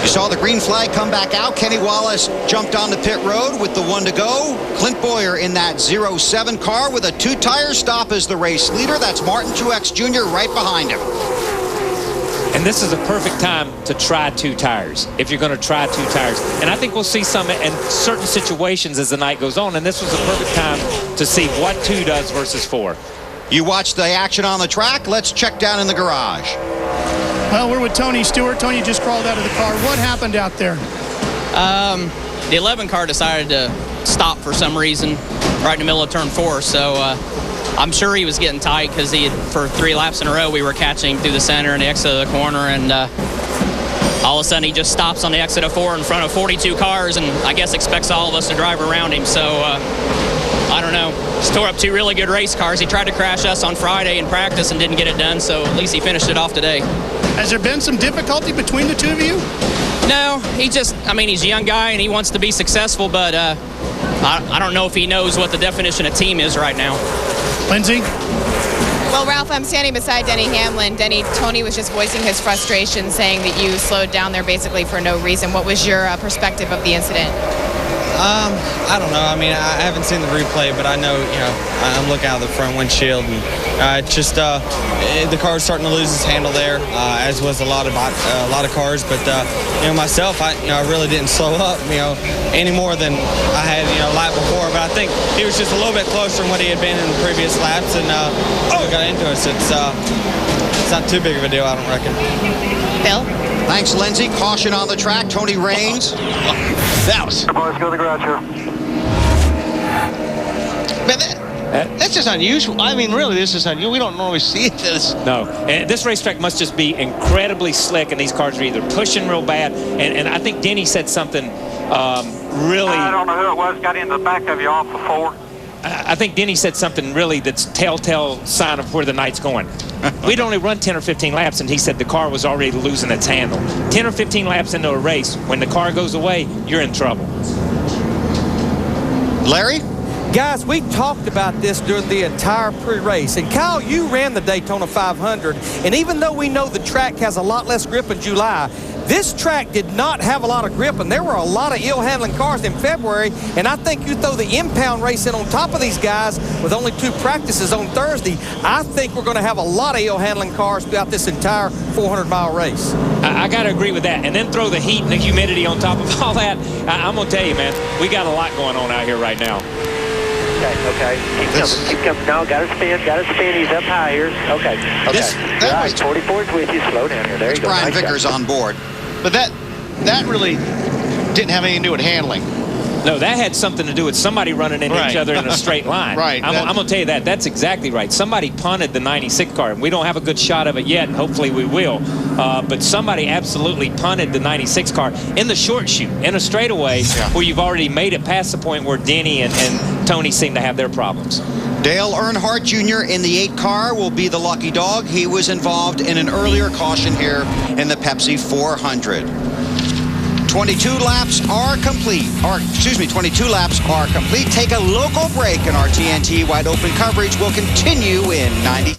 You saw the green flag come back out. Kenny Wallace jumped on the pit road with the 1 to go. Clint Boyer in that 07 car with a 2-tire stop as the race leader. That's Martin Truex Jr. right behind him. And this is a perfect time to try 2 tires, if you're going to try 2 tires. And I think we'll see some in certain situations as the night goes on. And this was a perfect time to see what 2 does versus 4. You watched the action on the track. Let's check down in the garage. Well, we're with Tony Stewart. Tony just crawled out of the car. What happened out there? The 11 car decided to stop for some reason right in the middle of turn 4. So I'm sure he was getting tight because for 3 laps in a row, we were catching him through the center and the exit of the corner. And all of a sudden, he just stops on the exit of 4 in front of 42 cars and I guess expects all of us to drive around him. So I don't know. Just tore up 2 really good race cars. He tried to crash us on Friday in practice and didn't get it done. So at least he finished it off today. Has there been some difficulty between the 2 of you? No, he's a young guy and he wants to be successful, but I don't know if he knows what the definition of team is right now. Lindsay? Well, Ralph, I'm standing beside Denny Hamlin. Denny, Tony was just voicing his frustration, saying that you slowed down there basically for no reason. What was your perspective of the incident? I don't know. I mean, I haven't seen the replay, but I know, I'm looking out of the front windshield, and the car was starting to lose its handle there, as was a lot of cars. But myself, I really didn't slow up, any more than I had, lap before. But I think he was just a little bit closer than what he had been in the previous laps, and got into us. It's not too big of a deal, I don't reckon. Bill? Thanks, Lindsay. Caution on the track. Tony Raines. Boys, go to the garage here. Man, that's just unusual. I mean, really, this is unusual. We don't normally see this. No, and this racetrack must just be incredibly slick, and these cars are either pushing real bad. And I think Denny said something really. I don't know who it was. Got in the back of you off before. I think Denny said something really that's telltale sign of where the night's going. We'd only run 10 or 15 laps, and he said the car was already losing its handle. 10 or 15 laps into a race, when the car goes away, you're in trouble. Larry? Guys, we talked about this during the entire pre-race. And Kyle, you ran the Daytona 500. And even though we know the track has a lot less grip in July, this track did not have a lot of grip, and there were a lot of ill-handling cars in February. And I think you throw the impound race in on top of these guys with only 2 practices on Thursday, I think we're going to have a lot of ill-handling cars throughout this entire 400-mile race. I got to agree with that. And then throw the heat and the humidity on top of all that. I'm going to tell you, man, we got a lot going on out here right now. Okay. Keep coming. No, got to spin. He's up high here. Okay. All right, 44's with you. Slow down here. There you go. Brian Vickers on board. But that really didn't have anything to do with handling. No, that had something to do with somebody running into each other in a straight line. Right. I'm going to tell you that. That's exactly right. Somebody punted the 96 car. We don't have a good shot of it yet, and hopefully we will. But somebody absolutely punted the 96 car in the short chute, in a straightaway, where you've already made it past the point where Denny and Tony seem to have their problems. Dale Earnhardt Jr. in the 8 car will be the lucky dog. He was involved in an earlier caution here in the Pepsi 400. 22 laps are complete. 22 laps are complete. Take a local break, and our TNT Wide Open coverage will continue in 90.